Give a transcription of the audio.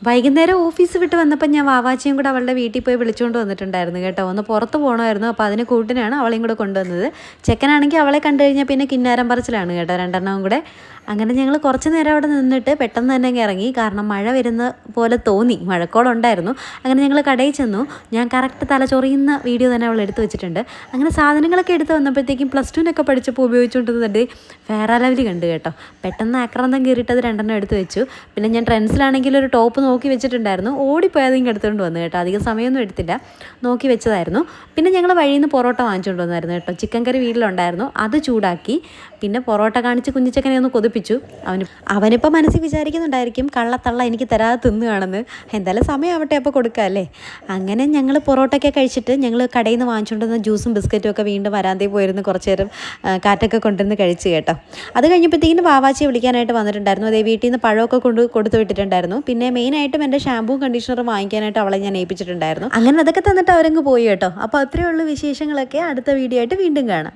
വൈകുന്നേരം ഓഫീസ് വിട്ട് വന്നപ്പോൾ ഞാൻ വാവാച്ചിയും കൂടെ അവളുടെ വീട്ടിൽ പോയി വിളിച്ചുകൊണ്ട് വന്നിട്ടുണ്ടായിരുന്നു കേട്ടോ. ഒന്ന് പുറത്ത് പോകണമായിരുന്നു. അപ്പോൾ അതിന് കൂട്ടിനാണ് അവളെയും കൂടെ കൊണ്ടുവന്നത്. ചെക്കനാണെങ്കിൽ അവളെ കണ്ടു കഴിഞ്ഞാൽ പിന്നെ കിന്നാരം പറച്ചിലാണ് കേട്ടോ, രണ്ടെണ്ണവും കൂടെ. അങ്ങനെ ഞങ്ങൾ കുറച്ച് നേരം അവിടെ നിന്നിട്ട് പെട്ടെന്ന് തന്നെ ഇറങ്ങി. കാരണം മഴ വരുന്ന പോലെ തോന്നി, മഴക്കോളുണ്ടായിരുന്നു. അങ്ങനെ ഞങ്ങൾ കടയിൽ ചെന്നു. ഞാൻ കറക്റ്റ് തല ചൊറിയുന്ന വീഡിയോ തന്നെ അവൾ എടുത്ത് വെച്ചിട്ടുണ്ട്. അങ്ങനെ സാധനങ്ങളൊക്കെ എടുത്ത് വന്നപ്പോഴത്തേക്കും +2 പഠിച്ചപ്പോൾ ഉപയോഗിച്ചുകൊണ്ടിരുന്നിട്ട് ഫെയർ ലവ്ലി കണ്ടു കേട്ടോ. പെട്ടെന്ന് ആക്രാന്തം കയറിയിട്ട് അത് 2 എടുത്ത് വെച്ചു. പിന്നെ ഞാൻ ട്രെൻഡ്സിലാണെങ്കിൽ ഒരു ടോപ്പ് നോക്കി വെച്ചിട്ടുണ്ടായിരുന്നു. ഓടിപ്പോയി അതിങ്ങ് എടുത്തുകൊണ്ട് വന്നു കേട്ടോ. അധികം സമയമൊന്നും എടുത്തില്ല, നോക്കി വെച്ചതായിരുന്നു. പിന്നെ ഞങ്ങൾ വഴിയിൽ നിന്ന് പൊറോട്ട വാങ്ങിച്ചുകൊണ്ട് വന്നായിരുന്നു കേട്ടോ. ചിക്കൻ കറി വീട്ടിലുണ്ടായിരുന്നു, അത് ചൂടാക്കി. പിന്നെ പൊറോട്ട കാണിച്ച് കുഞ്ഞിച്ചക്കനെ ഒന്ന് കൊതിപ്പിച്ചു. അവനിപ്പോൾ മനസ്സിൽ വിചാരിക്കുന്നുണ്ടായിരിക്കും കള്ളത്തള്ള എനിക്ക് തരാതെ തിന്നുകയാണെന്ന്. എന്തായാലും സമയമാവട്ടെ, അപ്പോൾ കൊടുക്കാമല്ലേ. അങ്ങനെ ഞങ്ങൾ പൊറോട്ടയൊക്കെ കഴിച്ചിട്ട് ഞങ്ങൾ കടയിൽ നിന്ന് വാങ്ങിച്ചുകൊണ്ട് വന്ന ജ്യൂസും ബിസ്ക്കറ്റും ഒക്കെ വീണ്ടും വരാന്തയിൽ പോയിരുന്ന് കുറച്ച് നേരം കാറ്റൊക്കെ കൊണ്ടുവന്ന് കഴിച്ച് കേട്ടോ. അത് കഴിഞ്ഞപ്പോഴത്തേക്കും വാവാച്ചിയെ വിളിക്കാനായിട്ട് വന്നിട്ടുണ്ടായിരുന്നു. അതേ വീട്ടിൽ നിന്ന് പഴമൊക്കെ കൊടുത്തു വിട്ടിട്ടുണ്ടായിരുന്നു. പിന്നെ മെയിനായിട്ടും എൻ്റെ ഷാമ്പൂവും കണ്ടീഷണറും വാങ്ങിക്കാനായിട്ട് അവളെ ഞാൻ ഏൽപ്പിച്ചിട്ടുണ്ടായിരുന്നു. അങ്ങനെ അതൊക്കെ തന്നിട്ട് അവരങ്ങ് പോയി കേട്ടോ. അപ്പോൾ അത്രയേ ഉള്ളൂ വിശേഷങ്ങളൊക്കെ. അടുത്ത വീഡിയോ ആയിട്ട് വീണ്ടും കാണാം.